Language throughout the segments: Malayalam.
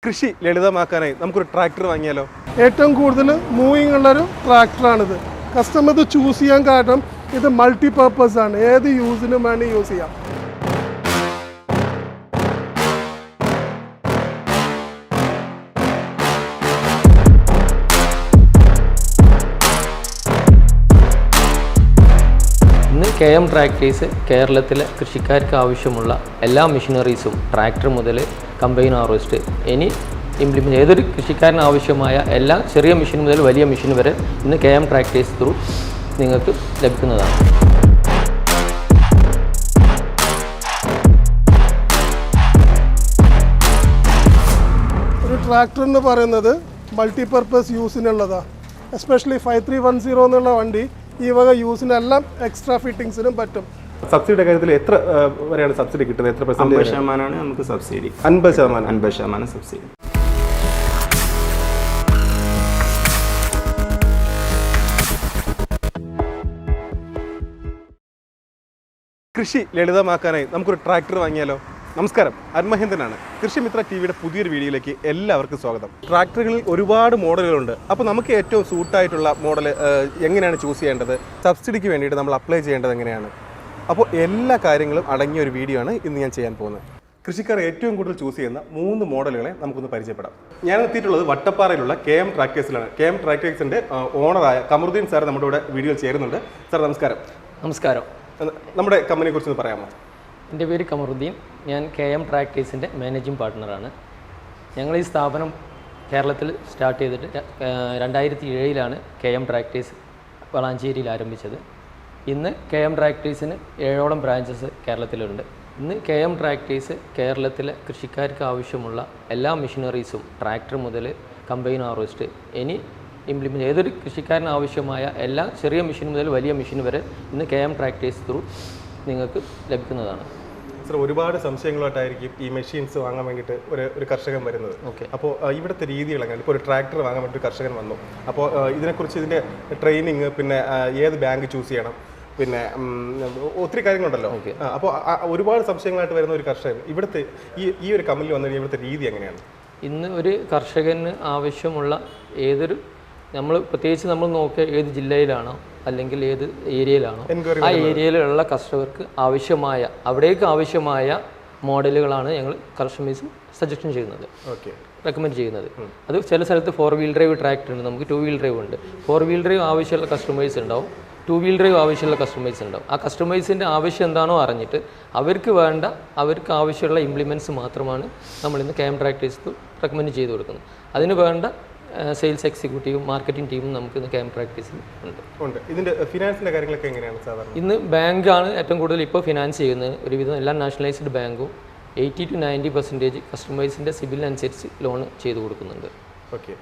കൃഷി ലളിതമാക്കാനായി നമുക്കൊരു ട്രാക്ടർ വാങ്ങിയാലോ? ഏറ്റവും കൂടുതൽ മൂവിങ് ഉള്ളൊരു ട്രാക്ടറാണിത്. കസ്റ്റമർ ഇത് ചൂസ് ചെയ്യാൻ കാരണം ഇത് മൾട്ടി പർപ്പസ് ആണ്, ഏത് യൂസിനും വേണ്ടി യൂസ് ചെയ്യാം. ഇന്ന് KM ട്രാക്ടേഴ്സ് കേരളത്തിലെ കൃഷിക്കാർക്ക് ആവശ്യമുള്ള എല്ലാ മെഷീനറീസും ട്രാക്ടർ മുതൽ കമ്പൈൻ ഹാർവെസ്റ്റ് ഇംപ്ലിമെൻറ്റ് ഏതൊരു കൃഷിക്കാരന് ആവശ്യമായ എല്ലാ ചെറിയ മെഷീൻ മുതൽ വലിയ മെഷീൻ വരെ ഇന്ന് KM ട്രാക്ടേഴ്സ് ത്രൂ നിങ്ങൾക്ക് ലഭിക്കുന്നതാണ്. ഒരു ട്രാക്ടർ എന്ന് പറയുന്നത് മൾട്ടിപർപ്പസ് യൂസിനുള്ളതാണ്. എസ്പെഷ്യലി 5310 എന്നുള്ള വണ്ടി ഈ വക യൂസിനെല്ലാം എക്സ്ട്രാ ഫിറ്റിങ്സിനും പറ്റും. സബ്സിഡിയുടെ കാര്യത്തിൽ എത്ര വരെയാണ് സബ്സിഡി കിട്ടുന്നത്? എത്ര %? 50% നമുക്ക് സബ്സിഡി. 50% സബ്സിഡി. കൃഷി ലളിതമാക്കാനായി നമുക്കൊരു ട്രാക്ടർ വാങ്ങിയാലോ? നമസ്കാരം, അരുൺമഹേന്ദ്രനാണ്. കൃഷിമിത്ര ടിവിയുടെ പുതിയൊരു വീഡിയോയിലേക്ക് എല്ലാവർക്കും സ്വാഗതം. ട്രാക്ടറുകളിൽ ഒരുപാട് മോഡലുകളുണ്ട്. അപ്പോൾ നമുക്ക് ഏറ്റവും സൂട്ടായിട്ടുള്ള മോഡൽ എങ്ങനെയാണ് ചൂസ് ചെയ്യേണ്ടത്, സബ്സിഡിക്ക് വേണ്ടിയിട്ട് നമ്മൾ അപ്ലൈ ചെയ്യേണ്ടത് എങ്ങനെയാണ്, അപ്പോൾ എല്ലാ കാര്യങ്ങളും അടങ്ങിയ ഒരു വീഡിയോ ആണ് ഇന്ന് ഞാൻ ചെയ്യാൻ പോകുന്നത്. കൃഷിക്കാർ ഏറ്റവും കൂടുതൽ ചൂസ് ചെയ്യുന്ന 3 മോഡലുകളെ നമുക്കൊന്ന് പരിചയപ്പെടാം. ഞാൻ എത്തിയിട്ടുള്ളത് വട്ടപ്പാറയിലുള്ള KM ട്രാക്ടേഴ്സിലാണ്. KM ട്രാക്ടേഴ്സിൻ്റെ ഓണറായ കമറുദ്ദീൻ സാർ നമ്മുടെ ഇവിടെ വീഡിയോയിൽ ചേരുന്നുണ്ട്. സാർ നമസ്കാരം. നമസ്കാരം. നമ്മുടെ കമ്പനിയെ കുറിച്ചൊന്ന് പറയാമോ? എൻ്റെ പേര് കമറുദ്ദീൻ. ഞാൻ KM ട്രാക്ടേഴ്സിൻ്റെ മാനേജിംഗ് പാർട്ട്ണറാണ്. ഞങ്ങൾ ഈ സ്ഥാപനം കേരളത്തിൽ സ്റ്റാർട്ട് ചെയ്തിട്ട് 2007 KM ട്രാക്ടേഴ്സ് വളാഞ്ചേരിയിൽ ആരംഭിച്ചത്. ഇന്ന് KM ട്രാക്ടേഴ്സിന് 7ഓളം ബ്രാഞ്ചസ് കേരളത്തിലുണ്ട്. ഇന്ന് KM ട്രാക്ടേഴ്സ് കേരളത്തിലെ കൃഷിക്കാർക്ക് ആവശ്യമുള്ള എല്ലാ മെഷീനറീസും ട്രാക്ടർ മുതൽ കമ്പൈൻ ഹാർവെസ്റ്റ് ഇംപ്ലിമെൻറ്റ് ഏതൊരു കൃഷിക്കാരന് ആവശ്യമായ എല്ലാ ചെറിയ മെഷീൻ മുതൽ വലിയ മെഷീൻ വരെ ഇന്ന് KM ട്രാക്ടേഴ്സ് ത്രൂ നിങ്ങൾക്ക് ലഭിക്കുന്നതാണ്. സർ, ഒരുപാട് സംശയങ്ങളായിട്ടായിരിക്കും ഈ മെഷീൻസ് വാങ്ങാൻ വേണ്ടിയിട്ട് ഒരു കർഷകൻ വരുന്നത്. ഓക്കെ. അപ്പോൾ ഇവിടുത്തെ രീതികൾ എങ്ങനെ? ഇപ്പോൾ ഒരു ട്രാക്ടർ വാങ്ങാൻ വേണ്ടി ഒരു കർഷകൻ വന്നു. അപ്പോൾ ഇതിനെക്കുറിച്ച് ഇതിൻ്റെ ട്രെയിനിങ്, പിന്നെ ഏത് ബാങ്ക് ചൂസ് ചെയ്യണം, പിന്നെ ഒത്തിരി കാര്യങ്ങളുണ്ടല്ലോ. അപ്പോൾ ഒരുപാട് സംശയങ്ങളായിട്ട് വരുന്ന ഒരു കർഷകൻ ഇവിടുത്തെ ഈ ഒരു കമ്പനിയിൽ വന്നു കഴിഞ്ഞാൽ ഇവിടുത്തെ രീതി എങ്ങനെയാണ്? ഇന്ന് ഒരു കർഷകന് ആവശ്യമുള്ള പ്രത്യേകിച്ച് നമ്മൾ നോക്കുക ഏത് ജില്ലയിലാണോ അല്ലെങ്കിൽ ഏത് ഏരിയയിലാണോ ആ ഏരിയയിലുള്ള കർഷകർക്ക് അവിടേക്ക് ആവശ്യമായ മോഡലുകളാണ് ഞങ്ങൾ കസ്റ്റമേഴ്സ് സജഷൻ ചെയ്യുന്നത്, റെക്കമെൻഡ് ചെയ്യുന്നത്. അത് ചില സ്ഥലത്ത് 4 വീൽ ഡ്രൈവ് ട്രാക്ടർ ഉണ്ട്, നമുക്ക് 2 വീൽ ഡ്രൈവ് ഉണ്ട്. 4 വീൽ ഡ്രൈവ് ആവശ്യമുള്ള കസ്റ്റമേഴ്സ് ഉണ്ടാവും, 2 വീൽ ഡ്രൈവ് ആവശ്യമുള്ള കസ്റ്റമേഴ്സ് ഉണ്ടാവും. ആ കസ്റ്റമേഴ്സിൻ്റെ ആവശ്യം എന്താണോ അറിഞ്ഞിട്ട് അവർക്ക് ആവശ്യമുള്ള ഇംപ്ലിമെൻറ്റ്സ് മാത്രമാണ് നമ്മളിന്ന് KM ട്രാക്ടേഴ്സ് റെക്കമെൻഡ് ചെയ്ത് കൊടുക്കുന്നത്. അതിന് വേണ്ട സെയിൽസ് എക്സിക്യൂട്ടീവും മാർക്കറ്റിംഗ് ടീമും നമുക്ക് ഇന്ന് KM ട്രാക്ടേഴ്സിൽ ഉണ്ട്. ഇതിൻ്റെ ഫിനാൻസിൻ്റെ കാര്യങ്ങളൊക്കെ എങ്ങനെയാണ് സാധാരണ? ഇന്ന് ബാങ്കാണ് ഏറ്റവും കൂടുതൽ ഇപ്പോൾ ഫിനാൻസ് ചെയ്യുന്നത്. ഒരുവിധം എല്ലാ നാഷണലൈസ്ഡ് ബാങ്കും 80 to 90% കസ്റ്റമേഴ്സിൻ്റെ സിബിലിനനുസരിച്ച് ലോൺ ചെയ്ത് കൊടുക്കുന്നുണ്ട്. ഓക്കെ.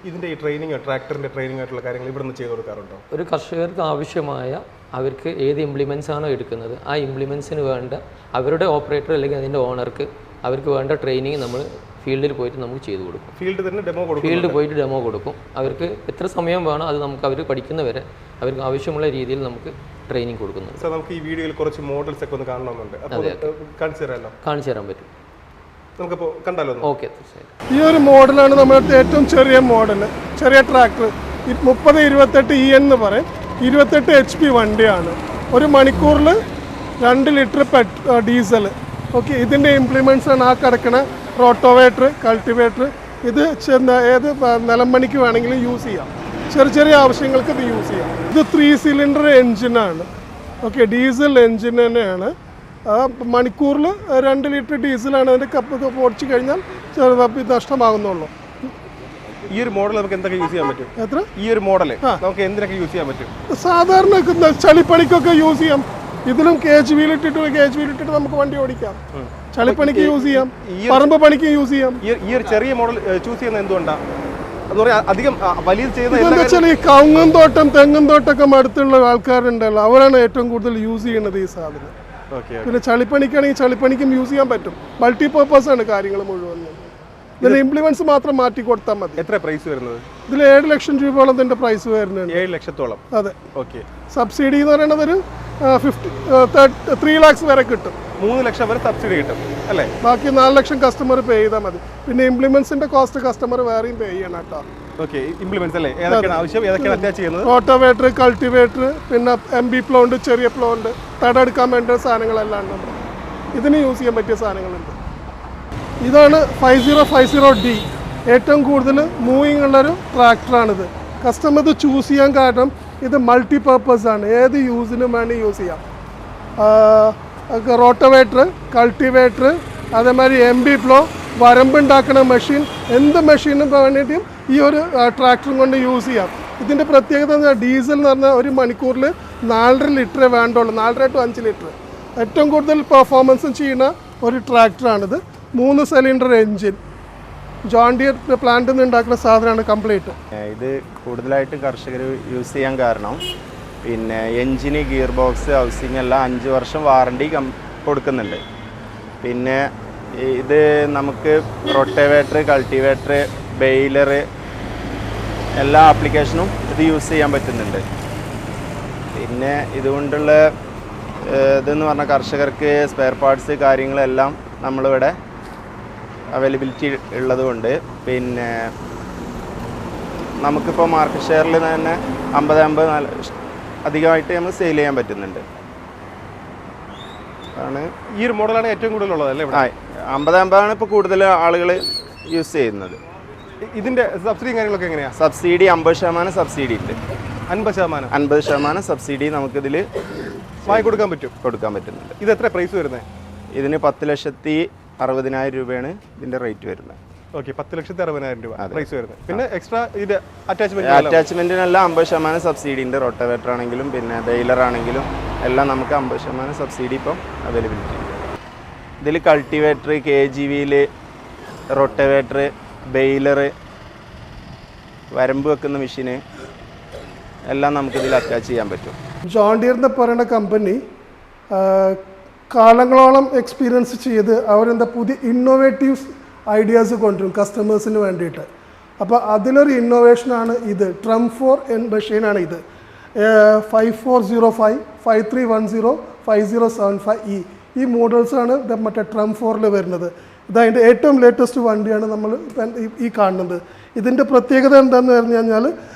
ഇതിൻ്റെ ഈ ട്രെയിനിങ്, ട്രാക്ടറിൻ്റെ ട്രെയിനിങ് ആയിട്ടുള്ള കാര്യങ്ങൾ ഇവിടെ നിന്ന് ചെയ്ത് കൊടുക്കാറുണ്ടോ? ഒരു കർഷകർക്ക് ആവശ്യമായ അവർക്ക് ഏത് ഇംപ്ലിമെൻറ്റ്സ് ആണോ എടുക്കുന്നത് ആ ഇംപ്ലിമെൻറ്റ്സിന് വേണ്ട അവരുടെ ഓപ്പറേറ്റർ അല്ലെങ്കിൽ അതിൻ്റെ ഓണർക്ക് അവർക്ക് വേണ്ട ട്രെയിനിങ് നമ്മൾ ഫീൽഡിൽ പോയിട്ട് നമുക്ക് ചെയ്തു കൊടുക്കും. ഫീൽഡിൽ പോയിട്ട് ഡെമോ കൊടുക്കും. അവർക്ക് എത്ര സമയം വേണോ അത് നമുക്ക് അവർ പഠിക്കുന്നവരെ അവർക്ക് ആവശ്യമുള്ള രീതിയിൽ നമുക്ക് ട്രെയിനിങ് കൊടുക്കുന്നു. സാർ, നമുക്ക് ഈ വീഡിയോയിൽ കുറച്ച് മോഡൽസ് ഒക്കെ ഒന്ന് കാണണമെന്നുണ്ട്. കാണിച്ചു തരാൻ പറ്റും? നമുക്കിപ്പോൾ കണ്ടാലോ? ഓക്കെ, തീർച്ചയായിട്ടും. ഈ ഒരു മോഡലാണ് നമ്മുടെ ഏറ്റവും ചെറിയ മോഡൽ, ചെറിയ ട്രാക്ടർ. 3028 എന്ന് പറയും. 28 HP വണ്ടിയാണ്. ഒരു മണിക്കൂറിൽ 2 ലിറ്റർ ഡീസൽ. ഓക്കെ. ഇതിൻ്റെ ഇംപ്ലിമെൻറ്റ്സ് ആണ് ആ കിടക്കണ റോട്ടോവേറ്റർ, കൾട്ടിവേറ്റർ. ഇത് ഏത് നിലം പണിക്ക് വേണമെങ്കിലും യൂസ് ചെയ്യാം. ചെറിയ ആവശ്യങ്ങൾക്ക് ഇത് യൂസ് ചെയ്യാം. ഇത് 3 സിലിണ്ടർ എൻജിനാണ്. ഓക്കെ. ഡീസൽ എൻജിൻ തന്നെയാണ്. മണിക്കൂറിൽ 2 ലിറ്റർ ഡീസലാണ്. അതിൻ്റെ കപ്പ് പൊടിച്ചു കഴിഞ്ഞാൽ നഷ്ടമാകുന്നുള്ളൂ. ഈ ഒരു മോഡൽ നമുക്ക് എന്തൊക്കെ യൂസ് ചെയ്യാൻ പറ്റും? ഈ ഒരു മോഡൽ നമുക്ക് എന്തിനൊക്കെ യൂസ് ചെയ്യാൻ പറ്റും? സാധാരണ ചളിപ്പണിക്കൊക്കെ യൂസ് ചെയ്യാം. ഇതിലും കേജ് വീൽ ഇട്ടിട്ട് നമുക്ക് വണ്ടി ഓടിക്കാം. ചളിപ്പണിക്ക് യൂസ് ചെയ്യാം, പറമ്പ് പണിക്ക് യൂസ് ചെയ്യാം. ഈ ഒരു ചെറിയ മോഡൽ ചൂസ് ചെയ്യുന്നത് എന്തുകൊണ്ടാണ്? അധികം വലിയ ചെയ്യുന്നത് ഈ കവുങ്ങും തോട്ടം, തെങ്ങും തോട്ടമൊക്കെ അടുത്തുള്ള ആൾക്കാരുണ്ടല്ലോ, അവരാണ് ഏറ്റവും കൂടുതൽ യൂസ് ചെയ്യുന്നത് ഈ സാധനം. പിന്നെ ചളിപ്പണിക്കാണെങ്കിൽ ചളിപ്പണിക്കും യൂസ് ചെയ്യാൻ പറ്റും. മൾട്ടിപർപ്പസ് ആണ് കാര്യങ്ങൾ മുഴുവൻ. ഇതിന്റെ ഇംപ്ലിമെന്റ്സ് മാത്രം മാറ്റി കൊടുത്താൽ മതി. എത്ര പ്രൈസ് വരുന്നത്? ഇതിൽ 7 ലക്ഷം രൂപയോളം ഇതിന്റെ പ്രൈസ് വരുന്നുണ്ട്. 7 ലക്ഷത്തോളം? അതെ. ഓക്കെ. സബ്സിഡി എന്ന് പറയുന്നത് ഒരു 3 lakhs വരെ കിട്ടും. 3 ലക്ഷം വരെ സബ്സിഡി കിട്ടും അല്ലേ? ബാക്കി 4 ലക്ഷം കസ്റ്റമർ പേ ചെയ്താൽ മതി. പിന്നെ ഇംപ്ലിമെന്റ്സിന്റെ കോസ്റ്റ് കസ്റ്റമർ വേറെയും പേ ചെയ്യണം കേട്ടോ. ഓക്കെ, ഇംപ്ലിമെന്റ്സ് അല്ലേ? ഏതൊക്കെയാണ് ആവശ്യം, ഏതൊക്കെയാണ് അറ്റാച്ച് ചെയ്യുന്നത്? റോട്ടോവേറ്റർ, കൾട്ടിവേറ്റർ, പിന്നെ MB പ്ലോ ഉണ്ട്, ചെറിയ പ്ലോ ഉണ്ട്, തടെടുക്കാൻ വേണ്ട സാധനങ്ങളെല്ലാം ഉണ്ട്. ഇതിന് യൂസ് ചെയ്യാൻ പറ്റിയ സാധനങ്ങളുണ്ട്. ഇതാണ് 5050D, ഏറ്റവും കൂടുതൽ മൂവിങ് ഉള്ളൊരു ട്രാക്ടറാണിത്. കസ്റ്റമർ ഇത് ചൂസ് ചെയ്യാൻ കാരണം ഇത് മൾട്ടി പർപ്പസ് ആണ്, ഏത് യൂസിനും വേണ്ടി യൂസ് ചെയ്യാം. റോട്ടോവേറ്റർ, കൾട്ടിവേറ്റർ, അതേമാതിരി MB പ്ലോ, വരമ്പുണ്ടാക്കുന്ന മെഷീൻ, എന്ത് മെഷീനും വേണ്ടിയിട്ടും ഈ ഒരു ട്രാക്ടറും കൊണ്ട് യൂസ് ചെയ്യാം. ഇതിൻ്റെ പ്രത്യേകത എന്ന് പറഞ്ഞാൽ ഡീസൽ എന്ന് പറഞ്ഞാൽ ഒരു മണിക്കൂറിൽ 4.5 ലിറ്ററേ വേണ്ടുള്ളൂ, 4.5 to 5 ലിറ്റർ. ഏറ്റവും കൂടുതൽ പെർഫോമൻസും ചെയ്യുന്ന ഒരു ട്രാക്ടറാണിത്. 3 സിലിണ്ടർ എൻജിൻ, ജോൺ ഡിയർ പ്ലാന്റിൽ നിന്ന് ഉണ്ടാക്കുന്ന സാധനമാണ് കംപ്ലീറ്റ്. ഇത് കൂടുതലായിട്ട് കർഷകർ യൂസ് ചെയ്യാൻ കാരണം പിന്നെ എൻജിന്, ഗിയർ ബോക്സ്, ഹൗസിംഗ് എല്ലാം 5 വർഷം വാറണ്ടി കൊടുക്കുന്നുണ്ട്. പിന്നെ ഇത് നമുക്ക് റൊട്ടേവേറ്റർ, കൾട്ടിവേറ്റർ, ബെയിലർ എല്ലാ ആപ്ലിക്കേഷനും ഇത് യൂസ് ചെയ്യാൻ പറ്റുന്നുണ്ട്. പിന്നെ ഇതുകൊണ്ടുള്ള ഇതെന്ന് പറഞ്ഞാൽ കർഷകർക്ക് സ്പെയർ പാർട്സ് കാര്യങ്ങളെല്ലാം നമ്മളിവിടെ അവൈലബിലിറ്റി ഉള്ളതുകൊണ്ട് പിന്നെ നമുക്കിപ്പോൾ മാർക്കറ്റ് ഷെയറിൽ തന്നെ 50 അധികമായിട്ട് നമ്മൾ സെയിൽ ചെയ്യാൻ പറ്റുന്നുണ്ട്. ആണ് ഈ ഒരു മോഡലാണ് ഏറ്റവും കൂടുതലുള്ളത് അല്ലേ? 50 ഇപ്പോൾ കൂടുതൽ ആളുകൾ യൂസ് ചെയ്യുന്നത്. ഇതിൻ്റെ സബ്സിഡിയും കാര്യങ്ങളൊക്കെ എങ്ങനെയാണ്? സബ്സിഡി 50% സബ്സിഡി ഉണ്ട്. 50%? 50% സബ്സിഡി നമുക്കിതിൽ കൊടുക്കാൻ പറ്റുന്നുണ്ട്. ഇത് എത്ര പ്രൈസ് വരുന്നത്? ഇതിന് 10,60,000 രൂപയാണ് ഇതിൻ്റെ റേറ്റ് വരുന്നത്. ഓക്കെ, 10,60,000 രൂപ പ്രൈസ് വരുന്നത്. പിന്നെ എക്സ്ട്രാ ഇത് അറ്റാച്ച്മെന്റിനെല്ലാം 50% സബ്സിഡി ഉണ്ട്. റോട്ടോവേറ്റർ ആണെങ്കിലും പിന്നെ ബെയിലർ ആണെങ്കിലും എല്ലാം നമുക്ക് 50% സബ്സിഡി ഇപ്പം അവൈലബിലിറ്റി ഉണ്ട്. ഇതിൽ കൾട്ടിവേറ്റർ, KGVയിൽ റോട്ടോവേറ്റർ, ബെയിലർ, വരമ്പ് വെക്കുന്ന മെഷീന് എല്ലാം നമുക്കിതിൽ അറ്റാച്ച് ചെയ്യാൻ പറ്റും. ജോൺ ഡിയർ എന്ന് പറയുന്ന കമ്പനി കാലങ്ങളോളം എക്സ്പീരിയൻസ് ചെയ്ത് അവരെന്താ പുതിയ ഇന്നോവേറ്റീവ് ഐഡിയാസ് കൊണ്ടുവരും കസ്റ്റമേഴ്സിന് വേണ്ടിയിട്ട്. അപ്പോൾ അതിലൊരു ഇന്നോവേഷനാണ് ഇത്. Trump4 മെഷീനാണ് ഇത്. 5405, 5310, 5075E ഈ മോഡൽസാണ് മറ്റേ Trump4 വരുന്നത്. ഇതതിൻ്റെ ഏറ്റവും ലേറ്റസ്റ്റ് വണ്ടിയാണ് നമ്മൾ ഈ കാണുന്നത്. ഇതിൻ്റെ പ്രത്യേകത എന്താണെന്ന് പറഞ്ഞു കഴിഞ്ഞാൽ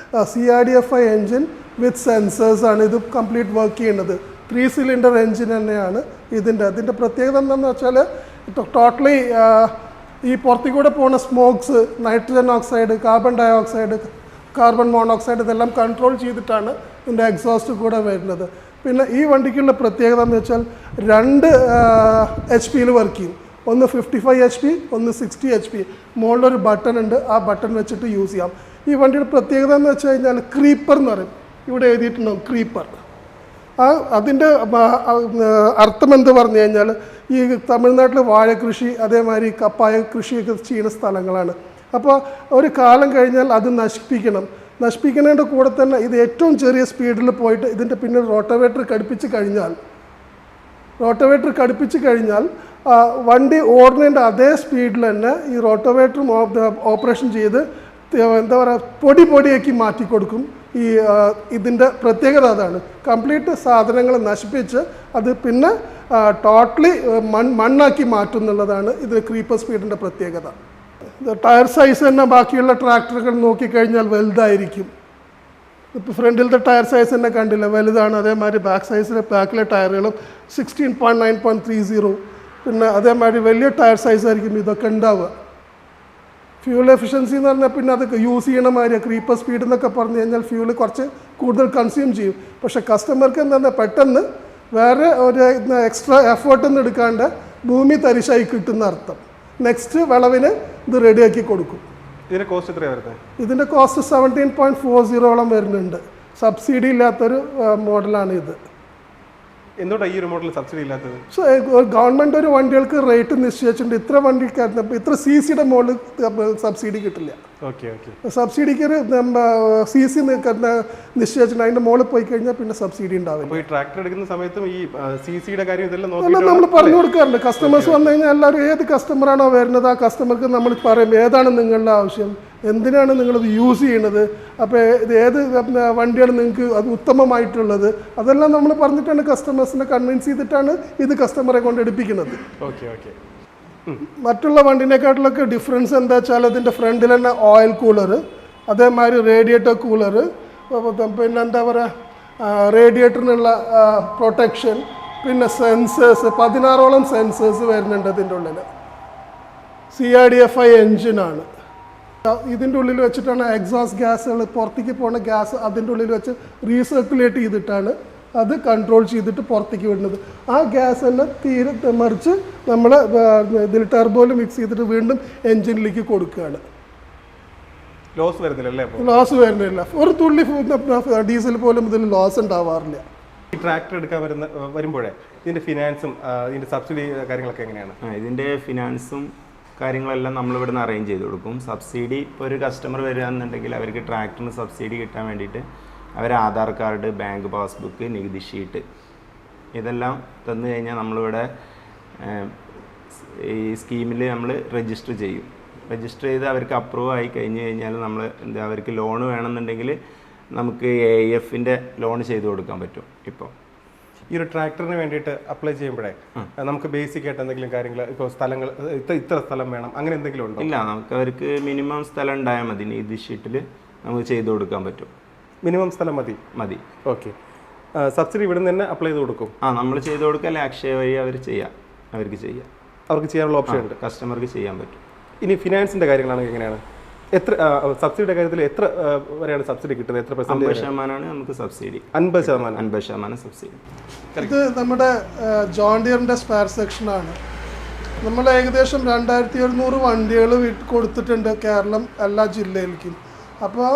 CRDFI എൻജിൻ വിത്ത് സെൻസേഴ്സാണ് ഇത് കംപ്ലീറ്റ് വർക്ക് ചെയ്യുന്നത്. 3 സിലിണ്ടർ എൻജിൻ തന്നെയാണ് അതിൻ്റെ പ്രത്യേകത എന്താണെന്ന് വെച്ചാൽ ടോട്ടലി ഈ പുറത്തു കൂടെ പോകുന്ന smokes, nitrogen oxide, carbon dioxide, carbon monoxide ഇതെല്ലാം കൺട്രോൾ ചെയ്തിട്ടാണ് ഇതിൻ്റെ എക്സോസ്റ്റ് കൂടെ വരുന്നത്. പിന്നെ ഈ വണ്ടിക്കുള്ള പ്രത്യേകത എന്ന് വെച്ചാൽ 2 HP വർക്ക് ചെയ്യും. ഒന്ന് 55 HP, ഒന്ന് 60 HP. മുകളിലൊരു ബട്ടൺ ഉണ്ട്, ആ ബട്ടൺ വെച്ചിട്ട് യൂസ് ചെയ്യാം. ഈ വണ്ടിയുടെ പ്രത്യേകത എന്ന് വെച്ച് കഴിഞ്ഞാൽ ക്രീപ്പർ എന്ന് പറയും. ഇവിടെ എഴുതിയിട്ടുണ്ടാവും ക്രീപ്പർ. അതിൻ്റെ അർത്ഥം എന്ത് പറഞ്ഞു കഴിഞ്ഞാൽ ഈ തമിഴ്നാട്ടിൽ വാഴ കൃഷി അതേമാതിരി കപ്പായ കൃഷിയൊക്കെ ചെയ്യുന്ന സ്ഥലങ്ങളാണ്. അപ്പോൾ ഒരു കാലം കഴിഞ്ഞാൽ അത് നശിപ്പിക്കുന്നതിൻ്റെ കൂടെ തന്നെ ഇത് ഏറ്റവും ചെറിയ സ്പീഡിൽ പോയിട്ട് ഇതിൻ്റെ പിന്നെ റോട്ടോവേറ്റർ ഘടിപ്പിച്ച് കഴിഞ്ഞാൽ വണ്ടി ഓടുന്നതിൻ്റെ അതേ സ്പീഡിൽ തന്നെ ഈ റോട്ടോവേറ്ററും ഓപ്പറേഷൻ ചെയ്ത് എന്താ പറയുക പൊടിയാക്കി മാറ്റിക്കൊടുക്കും. ഇതിൻ്റെ പ്രത്യേകത അതാണ്. കംപ്ലീറ്റ് സാധനങ്ങൾ നശിപ്പിച്ച് അത് പിന്നെ ടോട്ടലി മണ്ണാക്കി മാറ്റും എന്നുള്ളതാണ് ഇത് ക്രീപ്പർ സ്പീഡിൻ്റെ പ്രത്യേകത. ടയർ സൈസ് തന്നെ ബാക്കിയുള്ള ട്രാക്ടറുകൾ നോക്കിക്കഴിഞ്ഞാൽ വലുതായിരിക്കും. ഇപ്പോൾ ഫ്രണ്ടിലത്തെ ടയർ സൈസ് തന്നെ കണ്ടില്ല, വലുതാണ്. അതേമാതിരി ബാക്കിലെ ടയറുകളും 16.9.30. പിന്നെ അതേമാതിരി വലിയ ടയർ സൈസ് ആയിരിക്കും ഇതൊക്കെ ഉണ്ടാവുക. ഫ്യൂൽ എഫിഷ്യൻസി എന്ന് പറഞ്ഞാൽ പിന്നെ അതൊക്കെ യൂസ് ചെയ്യണ മാതിരിയാണ്. ക്രീപ്പർ സ്പീഡ് എന്നൊക്കെ പറഞ്ഞു കഴിഞ്ഞാൽ ഫ്യൂല് കുറച്ച് കൂടുതൽ കൺസ്യൂം ചെയ്യും. പക്ഷേ കസ്റ്റമർക്ക് എന്താ പെട്ടെന്ന് വേറെ ഒരു എക്സ്ട്രാ എഫേർട്ടൊന്നും എടുക്കാണ്ട് ഭൂമി തരിശായി കിട്ടുന്ന അർത്ഥം. നെക്സ്റ്റ് വിളവിന് ഇത് റെഡിയാക്കി കൊടുക്കും. ഇതിൻ്റെ കോസ്റ്റ് എത്രയാണ് വരുന്നത്? ഇതിൻ്റെ കോസ്റ്റ് 17.40 വരുന്നുണ്ട്. സബ്സിഡി ഇല്ലാത്തൊരു മോഡലാണ് ഇത്. എന്തുകൊണ്ടാണ് ഈ ഒരു മോഡൽ സബ്സിഡി ഇല്ലാത്തത്? സോ ഗവൺമെൻറ് ഒരു വണ്ടികൾക്ക് റേറ്റ് നിശ്ചയിച്ചിട്ടുണ്ട്. ഇത്ര വണ്ടിക്ക് ഇത്ര CCയുടെ മുകളിൽ സബ്സിഡി കിട്ടില്ല. സബ്സിഡിക്ക് ഒരു CC നിശ്ചയിച്ചിട്ടുണ്ട്. അതിൻ്റെ മുകളിൽ പോയി കഴിഞ്ഞാൽ പിന്നെ സബ്സിഡി ഉണ്ടാവില്ല. ഈ ട്രാക്ടർ എടുക്കുന്ന സമയത്തും ഈ CCയുടെ കാര്യം ഇതെല്ലാം നമ്മൾ പറഞ്ഞു കൊടുക്കാറുണ്ട്. കസ്റ്റമേഴ്സ് വന്നു കഴിഞ്ഞാൽ എല്ലാവരും ഏത് കസ്റ്റമറാണോ വരുന്നത് ആ കസ്റ്റമർക്ക് നമ്മൾ പറയും ഏതാണ് നിങ്ങളുടെ ആവശ്യം, എന്തിനാണ് നിങ്ങളിത് യൂസ് ചെയ്യണത്, അപ്പോൾ ഇത് ഏത് വണ്ടിയാണ് നിങ്ങൾക്ക് അത് ഉത്തമമായിട്ടുള്ളത്, അതെല്ലാം നമ്മൾ പറഞ്ഞിട്ടാണ് കസ്റ്റമേഴ്സിനെ കൺവിൻസ് ചെയ്തിട്ടാണ് ഇത് കസ്റ്റമറെ കൊണ്ട് എടുപ്പിക്കുന്നത്. മറ്റുള്ള വണ്ടിനെക്കാട്ടിലൊക്കെ ഡിഫറൻസ് എന്താ വെച്ചാൽ അതിൻ്റെ ഫ്രണ്ടിൽ തന്നെ ഓയിൽ കൂളർ, അതേമാതിരി റേഡിയേറ്റർ കൂളർ, പിന്നെ എന്താ പറയുക റേഡിയേറ്ററിനുള്ള പ്രൊട്ടക്ഷൻ, പിന്നെ സെൻസേഴ്സ് 16ഓളം സെൻസേഴ്സ് വരുന്നുണ്ട് അതിൻ്റെ ഉള്ളിൽ. CRDFI എൻജിനാണ്. ഇതിൻ്റെ ഉള്ളിൽ വെച്ചിട്ടാണ് എക്സോസ്റ്റ് ഗ്യാസുകൾ പുറത്തേക്ക് പോകുന്ന ഗ്യാസ് അതിൻ്റെ ഉള്ളിൽ വെച്ച് റീസർക്കുലേറ്റ് ചെയ്തിട്ടാണ് അത് കൺട്രോൾ ചെയ്തിട്ട് പുറത്തേക്ക് വിടുന്നത്. ആ ഗ്യാസ് തന്നെ തീരെ മറിച്ച് നമ്മൾ ഇതിൽ ടർബോയിൽ മിക്സ് ചെയ്തിട്ട് വീണ്ടും എൻജിനിലേക്ക് കൊടുക്കുകയാണ്. ലോസ് വരുന്നില്ല. ഒരു തുള്ളി ഡീസൽ പോലും ഇതിൽ ലോസ് ഉണ്ടാവാറില്ല. ഈ ട്രാക്ടർ എടുക്കാൻ വരുമ്പോഴേ ഇതിൻ്റെ ഫിനാൻസും ഇതിൻ്റെ സബ്സിഡി കാര്യങ്ങളൊക്കെ എങ്ങനെയാണ്? ഇതിൻ്റെ ഫിനാൻസും കാര്യങ്ങളെല്ലാം നമ്മളിവിടെ നിന്ന് അറേഞ്ച് ചെയ്ത് കൊടുക്കും. സബ്സിഡി ഇപ്പോൾ ഒരു കസ്റ്റമർ വരികയാണെന്നുണ്ടെങ്കിൽ അവർക്ക് ട്രാക്ടറിന് സബ്സിഡി കിട്ടാൻ വേണ്ടിയിട്ട് അവർ ആധാർ കാർഡ്, ബാങ്ക് പാസ്ബുക്ക്, നികുതി ഷീറ്റ് ഇതെല്ലാം തന്നു കഴിഞ്ഞാൽ നമ്മളിവിടെ ഈ സ്കീമിൽ നമ്മൾ രജിസ്റ്റർ ചെയ്യും. രജിസ്റ്റർ ചെയ്ത് അവർക്ക് അപ്രൂവ് ആയി കഴിഞ്ഞ് കഴിഞ്ഞാൽ നമ്മൾ എന്താ അവർക്ക് ലോൺ വേണമെന്നുണ്ടെങ്കിൽ നമുക്ക് AIF-ൻ്റെ ലോൺ ചെയ്ത് കൊടുക്കാൻ പറ്റും. ഇപ്പോൾ ഈ ഒരു ട്രാക്ടറിന് വേണ്ടിയിട്ട് അപ്ലൈ ചെയ്യുമ്പോഴേ നമുക്ക് ബേസിക് ആയിട്ട് എന്തെങ്കിലും കാര്യങ്ങൾ ഇപ്പോൾ സ്ഥലങ്ങൾ ഇത്ര സ്ഥലം വേണം അങ്ങനെ എന്തെങ്കിലും ഉണ്ടോ? ഇല്ല, നമുക്ക് അവർക്ക് മിനിമം സ്ഥലം ഉണ്ടായാൽ മതി. നികുതി ഷീറ്റിൽ നമുക്ക് ചെയ്ത് കൊടുക്കാൻ പറ്റും. മിനിമം സ്ഥലം മതി. ഓക്കെ. സബ്സിഡി ഇവിടെ നിന്ന് തന്നെ അപ്ലൈ ചെയ്ത് കൊടുക്കും? നമ്മൾ ചെയ്ത് കൊടുക്കുക, അല്ലെങ്കിൽ അക്ഷയ വഴി അവർക്ക് ചെയ്യാനുള്ള ഓപ്ഷൻ ഉണ്ട്, കസ്റ്റമർക്ക് ചെയ്യാൻ പറ്റും. ഇനി ഫിനാൻസിൻ്റെ കാര്യങ്ങളാണെങ്കിൽ എങ്ങനെയാണ്? എത്ര സബ്സിഡിയുടെ കാര്യത്തിൽ എത്ര വരെയാണ് സബ്സിഡി കിട്ടുന്നത്? എത്ര %? 50% നമുക്ക് സബ്സിഡി. 50% സബ്സിഡി. ഇത് നമ്മുടെ ജോൺ ഡിയറിൻ്റെ സ്പെയർ സെക്ഷനാണ്. നമ്മൾ ഏകദേശം 2700 വണ്ടികൾ കൊടുത്തിട്ടുണ്ട് കേരളം എല്ലാ ജില്ലയിലേക്കും. അപ്പോൾ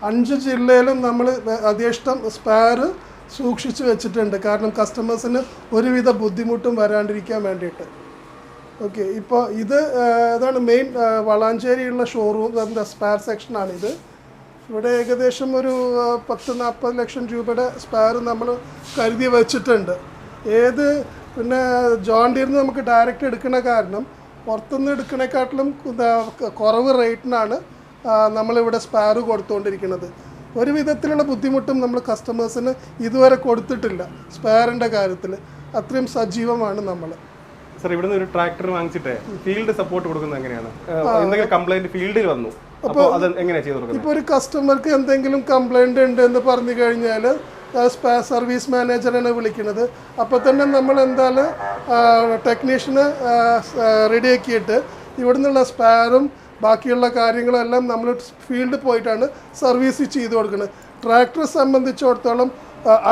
5 ജില്ലയിലും നമ്മൾ യഥേഷ്ടം സ്പെയർ സൂക്ഷിച്ച് വെച്ചിട്ടുണ്ട്. കാരണം കസ്റ്റമേഴ്സിന് ഒരുവിധ ബുദ്ധിമുട്ടും വരാണ്ടിരിക്കാൻ വേണ്ടിയിട്ട്. ഓക്കെ, ഇപ്പോൾ ഇതാണ് മെയിൻ വളാഞ്ചേരിയുള്ള ഷോറൂം, എന്താ സ്പെയർ സെക്ഷനാണിത്. ഇവിടെ ഏകദേശം ഒരു 10-40 ലക്ഷം രൂപയുടെ സ്പെയർ നമ്മൾ കരുതി വെച്ചിട്ടുണ്ട്. പിന്നെ ജോൺ ഡിയറിൽ നിന്ന് നമുക്ക് ഡയറക്റ്റ് എടുക്കുന്ന കാരണം പുറത്തുനിന്ന് എടുക്കണേക്കാട്ടിലും കുറവ് റേറ്റിനാണ് നമ്മളിവിടെ സ്പെയർ കൊടുത്തുകൊണ്ടിരിക്കുന്നത്. ഒരു വിധത്തിലുള്ള ബുദ്ധിമുട്ടും നമ്മൾ കസ്റ്റമേഴ്സിന് ഇതുവരെ കൊടുത്തിട്ടില്ല സ്പെയറിൻ്റെ കാര്യത്തിൽ. അത്രയും സജീവമാണ് നമ്മൾ. സാർ, ഇവിടുന്ന് ഒരു ട്രാക്ടർ വാങ്ങിച്ചിട്ട് ഫീൽഡ് സപ്പോർട്ട് കൊടുക്കുന്നത് എങ്ങനെയാണ്? എന്തെങ്കിലും കംപ്ലൈന്റ് ഫീൽഡിൽ വന്നു, അപ്പോൾ അത് എങ്ങനെയാണ് ചെയ്ത് കൊടുക്കുന്നത്? ഇപ്പോൾ ഒരു കസ്റ്റമർക്ക് എന്തെങ്കിലും കംപ്ലൈൻറ്റ് ഉണ്ട് എന്ന് പറഞ്ഞു കഴിഞ്ഞാൽ സർവീസ് മാനേജറിനെ വിളിക്കുന്നത്. അപ്പോൾ തന്നെ നമ്മൾ എന്തായാലും ടെക്നീഷ്യന് റെഡിയാക്കിയിട്ട് ഇവിടുന്നുള്ള സ്പെയറും ബാക്കിയുള്ള കാര്യങ്ങളെല്ലാം നമ്മൾ ഫീൽഡിൽ പോയിട്ടാണ് സർവീസ് ചെയ്ത് കൊടുക്കുന്നത്. ട്രാക്ടറെ സംബന്ധിച്ചിടത്തോളം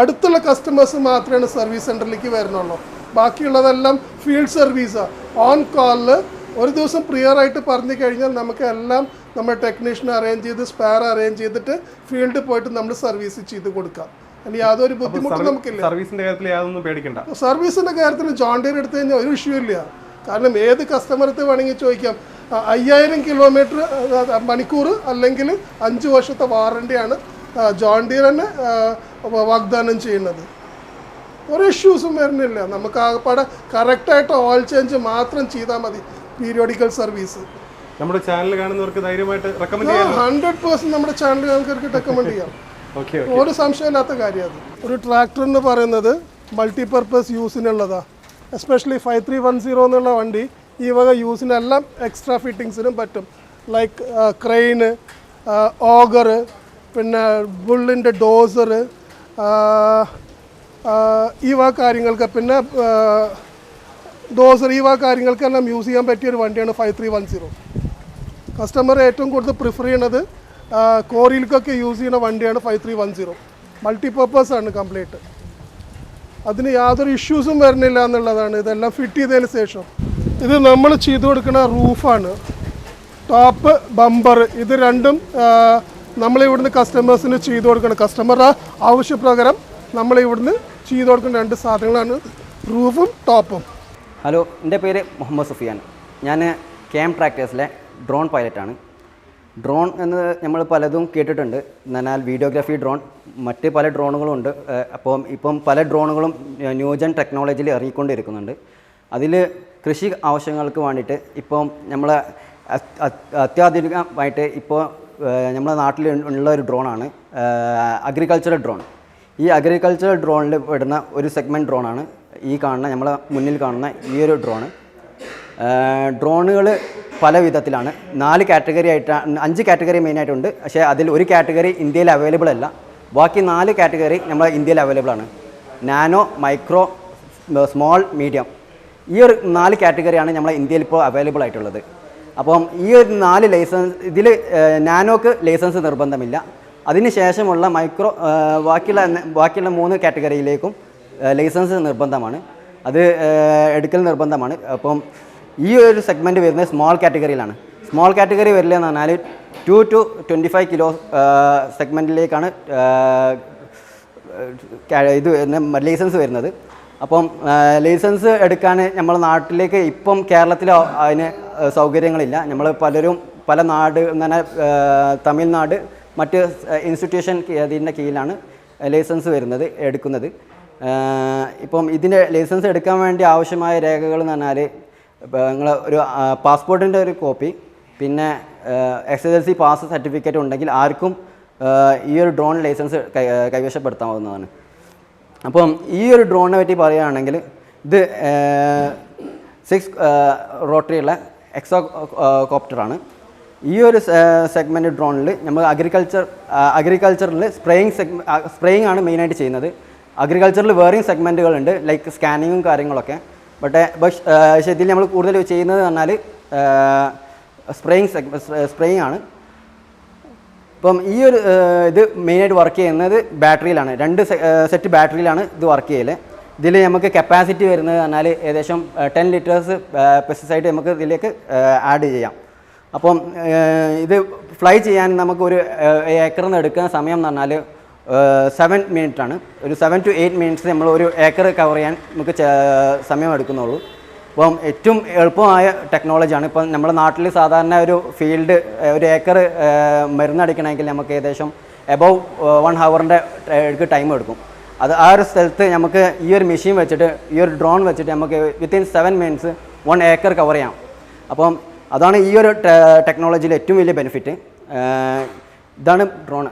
അടുത്തുള്ള കസ്റ്റമേഴ്സ് മാത്രമേ സർവീസ് സെൻറ്ററിലേക്ക് വരുന്നുള്ളൂ. ബാക്കിയുള്ളതെല്ലാം ഫീൽഡ് സർവീസാണ്. ഓൺ കോളിൽ ഒരു ദിവസം പ്രിയറായിട്ട് പറഞ്ഞു കഴിഞ്ഞാൽ നമുക്ക് എല്ലാം നമ്മൾ ടെക്നീഷ്യനെ അറേഞ്ച് ചെയ്ത് സ്പെയർ അറേഞ്ച് ചെയ്തിട്ട് ഫീൽഡിൽ പോയിട്ട് നമ്മൾ സർവീസ് ചെയ്ത് കൊടുക്കാം. അല്ലെങ്കിൽ യാതൊരു ബുദ്ധിമുട്ടും നമുക്കില്ല. സർവീസിന്റെ കാര്യത്തിൽ യാതൊന്നും പേടിക്കണ്ട. സർവീസിന്റെ കാര്യത്തിൽ ജോൺ ഡിയർ എടുത്തു കഴിഞ്ഞാൽ ഒരു ഇഷ്യൂ ഇല്ല. കാരണം ഏത് കസ്റ്റമർക്ക് വേണമെങ്കിൽ ചോദിക്കാം. 5000 കിലോമീറ്റർ മണിക്കൂർ അല്ലെങ്കിൽ 5 വർഷത്തെ വാറണ്ടിയാണ് ജോൺ ഡിയർ തന്നെ വാഗ്ദാനം ചെയ്യുന്നത്. ഒരു ഇഷ്യൂസും വരുന്നില്ല. നമുക്ക് ആകപ്പാടെ കറക്റ്റായിട്ട് ഓയിൽ ചേഞ്ച് മാത്രം ചെയ്താൽ മതി. പീരിയോഡിക്കൽ സർവീസ് നമ്മുടെ ചാനൽ കാണുന്നവർക്ക് ധൈര്യമായിട്ട് റെക്കമെൻഡ് ചെയ്യാം. 100% നമ്മുടെ ചാനൽ കാണുന്നവർക്ക് റെക്കമെൻഡ് ചെയ്യാം. ഒരു സംശയമില്ലാത്ത കാര്യമാണ്. ഒരു ട്രാക്ടർ എന്ന് പറയുന്നത് മൾട്ടിപർപ്പസ് യൂസിനുള്ളതാണ്. എസ്പെഷ്യലി 5310 എന്നുള്ള വണ്ടി ഈ വക യൂസിനെല്ലാം എക്സ്ട്രാ ഫിറ്റിങ്സിനും പറ്റും. ലൈക്ക് ക്രെയിന്, ഓഗർ, പിന്നെ ബുള്ളിൻ്റെ ഡോസർ, ഈ വക കാര്യങ്ങൾക്ക്, പിന്നെ ഡോസർ, ഈ വക കാര്യങ്ങൾക്കെല്ലാം യൂസ് ചെയ്യാൻ പറ്റിയൊരു വണ്ടിയാണ് 5310. കസ്റ്റമർ ഏറ്റവും കൂടുതൽ പ്രിഫർ ചെയ്യണത് കോറിയിലേക്കൊക്കെ യൂസ് ചെയ്യുന്ന വണ്ടിയാണ് 5310. മൾട്ടിപർപ്പസ് ആണ് കംപ്ലീറ്റ്. അതിന് യാതൊരു ഇഷ്യൂസും വരുന്നില്ല എന്നുള്ളതാണ്. ഇതെല്ലാം ഫിറ്റ് ചെയ്തതിന് ശേഷം ഇത് നമ്മൾ ചെയ്തു കൊടുക്കുന്ന റൂഫാണ്. ടോപ്പ്, ബമ്പർ, ഇത് രണ്ടും നമ്മളിവിടുന്ന് കസ്റ്റമേഴ്സിന് ചെയ്തു കൊടുക്കണം. കസ്റ്റമറുടെ ആവശ്യപ്രകാരം നമ്മളിവിടുന്ന് ചെയ്തു കൊടുക്കുന്ന 2 സാധനങ്ങളാണ് റൂഫും ടോപ്പും. ഹലോ, എൻ്റെ പേര് മുഹമ്മദ് സുഫിയാൻ. ഞാൻ KM ട്രാക്ടേഴ്സിലെ ഡ്രോൺ പൈലറ്റാണ്. ഡ്രോൺ എന്ന് നമ്മൾ പലതും കേട്ടിട്ടുണ്ട്. എന്നാൽ വീഡിയോഗ്രാഫി ഡ്രോൺ, മറ്റ് പല ഡ്രോണുകളും ഉണ്ട്. ഇപ്പം പല ഡ്രോണുകളും ന്യൂജൻ ടെക്നോളജിയിൽ ഇറങ്ങിക്കൊണ്ടിരിക്കുന്നുണ്ട്. അതിൽ കൃഷി ആവശ്യങ്ങൾക്ക് വേണ്ടിയിട്ട് ഇപ്പം നമ്മൾ അത്യാധുനികമായിട്ട് ഇപ്പോൾ നമ്മുടെ നാട്ടിൽ ഉള്ള ഒരു ഡ്രോണാണ് അഗ്രികൾച്ചറൽ ഡ്രോൺ. ഈ അഗ്രികൾച്ചറൽ ഡ്രോണിൽ പെടുന്ന ഒരു സെഗ്മെൻറ്റ് ഡ്രോണാണ് ഈ കാണുന്ന നമ്മളെ മുന്നിൽ കാണുന്ന ഈ ഒരു ഡ്രോണ്. ഡ്രോണുകൾ പല വിധത്തിലാണ്. 5 കാറ്റഗറി മെയിനായിട്ടുണ്ട്. പക്ഷേ അതിൽ ഒരു കാറ്റഗറി ഇന്ത്യയിൽ അവൈലബിൾ അല്ല. ബാക്കി 4 കാറ്റഗറി നമ്മൾ ഇന്ത്യയിൽ അവൈലബിൾ ആണ്. Nano, micro, small, medium. ഈ ഒരു 4 കാറ്റഗറിയാണ് നമ്മളെ ഇന്ത്യയിൽ ഇപ്പോൾ അവൈലബിൾ ആയിട്ടുള്ളത്. അപ്പം ഈ ഒരു 4 ലൈസൻസ് ഇതിൽ നാനോക്ക് ലൈസൻസ് നിർബന്ധമില്ല. അതിന് ശേഷമുള്ള മൈക്രോ ബാക്കിയുള്ള 3 കാറ്റഗറിയിലേക്കും ലൈസൻസ് നിർബന്ധമാണ്. അത് എടുക്കൽ നിർബന്ധമാണ്. അപ്പം ഈ ഒരു സെഗ്മെൻറ്റ് വരുന്നത് സ്മോൾ കാറ്റഗറിയിലാണ്. സ്മോൾ കാറ്റഗറി വരില്ലെന്ന് പറഞ്ഞാൽ 2 to 25 കിലോ സെഗ്മെൻറ്റിലേക്കാണ് ഇത് ലൈസൻസ് വരുന്നത്. അപ്പം ലൈസൻസ് എടുക്കാൻ നമ്മുടെ നാട്ടിലേക്ക് ഇപ്പം കേരളത്തിൽ അതിന് സൗകര്യങ്ങളില്ല. നമ്മൾ പല നാട് എന്ന് തമിഴ്നാട് മറ്റ് ഇൻസ്റ്റിറ്റ്യൂഷൻ അതിൻ്റെ കീഴിലാണ് ലൈസൻസ് എടുക്കുന്നത്. ഇപ്പം ഇതിൻ്റെ ലൈസൻസ് എടുക്കാൻ വേണ്ടി ആവശ്യമായ രേഖകൾ എന്ന് പറഞ്ഞാൽ നിങ്ങൾ ഒരു പാസ്പോർട്ടിൻ്റെ ഒരു കോപ്പി, പിന്നെ SSLC പാസ് സർട്ടിഫിക്കറ്റ് ഉണ്ടെങ്കിൽ ആർക്കും ഈ ഒരു ഡ്രോൺ ലൈസൻസ് കൈവശപ്പെടുത്താവുന്നതാണ്. അപ്പം ഈ ഒരു ഡ്രോണിനെ പറ്റി പറയുകയാണെങ്കിൽ ഇത് 6 റോട്ടറിയുള്ള എക്സോ കോപ്റ്ററാണ്. ഈ ഒരു സെഗ്മെൻറ്റ് ഡ്രോണിൽ നമ്മൾ അഗ്രികൾച്ചറിൽ സ്പ്രേയിങ് ആണ് മെയിനായിട്ട് ചെയ്യുന്നത്. അഗ്രികൾച്ചറിൽ വേറെയും സെഗ്മെൻറ്റുകളുണ്ട്, ലൈക്ക് സ്കാനിങ്ങും കാര്യങ്ങളൊക്കെ. പക്ഷേ ഇതിൽ നമ്മൾ കൂടുതൽ ചെയ്യുന്നത് പറഞ്ഞാൽ സ്പ്രേയിങ് ആണ്. ഇപ്പം ഈ ഒരു ഇത് മെയിനായിട്ട് വർക്ക് ചെയ്യുന്നത് ബാറ്ററിയിലാണ്. 2 സെറ്റ് ബാറ്ററിയിലാണ് ഇത് വർക്ക് ചെയ്യൽ. ഇതിൽ നമുക്ക് കപ്പാസിറ്റി വരുന്നത് പറഞ്ഞാൽ ഏകദേശം 10 ലിറ്റേഴ്സ് പെസ്റ്റിസൈഡ് നമുക്ക് ഇതിലേക്ക് ആഡ് ചെയ്യാം. അപ്പം ഇത് ഫ്ലൈ ചെയ്യാൻ നമുക്കൊരു ഏക്കറിൽ നിന്ന് എടുക്കുന്ന സമയം എന്ന് പറഞ്ഞാൽ 7 മിനിറ്റ് ആണ്. ഒരു 7 to 8 മിനിറ്റ്സ് നമ്മൾ ഒരു ഏക്കർ കവർ ചെയ്യാൻ നമുക്ക് സമയം എടുക്കുന്നുള്ളൂ. അപ്പം ഏറ്റവും എളുപ്പമായ ടെക്നോളജിയാണ്. ഇപ്പം നമ്മുടെ നാട്ടിൽ സാധാരണ ഒരു ഫീൽഡ് ഒരു ഏക്കർ മരുന്നടിക്കണമെങ്കിൽ നമുക്ക് ഏകദേശം എബവ് 1 ഹവറിൻ്റെ ടൈം എടുക്കും. ആ ഒരു സ്ഥലത്ത് നമുക്ക് ഈ ഒരു മെഷീൻ വെച്ചിട്ട് ഈ ഒരു ഡ്രോൺ വെച്ചിട്ട് നമുക്ക് വിത്തിൻ 7 മിനിറ്റ്സ് 1 ഏക്കർ കവർ ചെയ്യാം. അപ്പം അതാണ് ഈ ഒരു ടെക്നോളജിയിൽ ഏറ്റവും വലിയ ബെനിഫിറ്റ്. ഇതാണ് ഡ്രോണ്.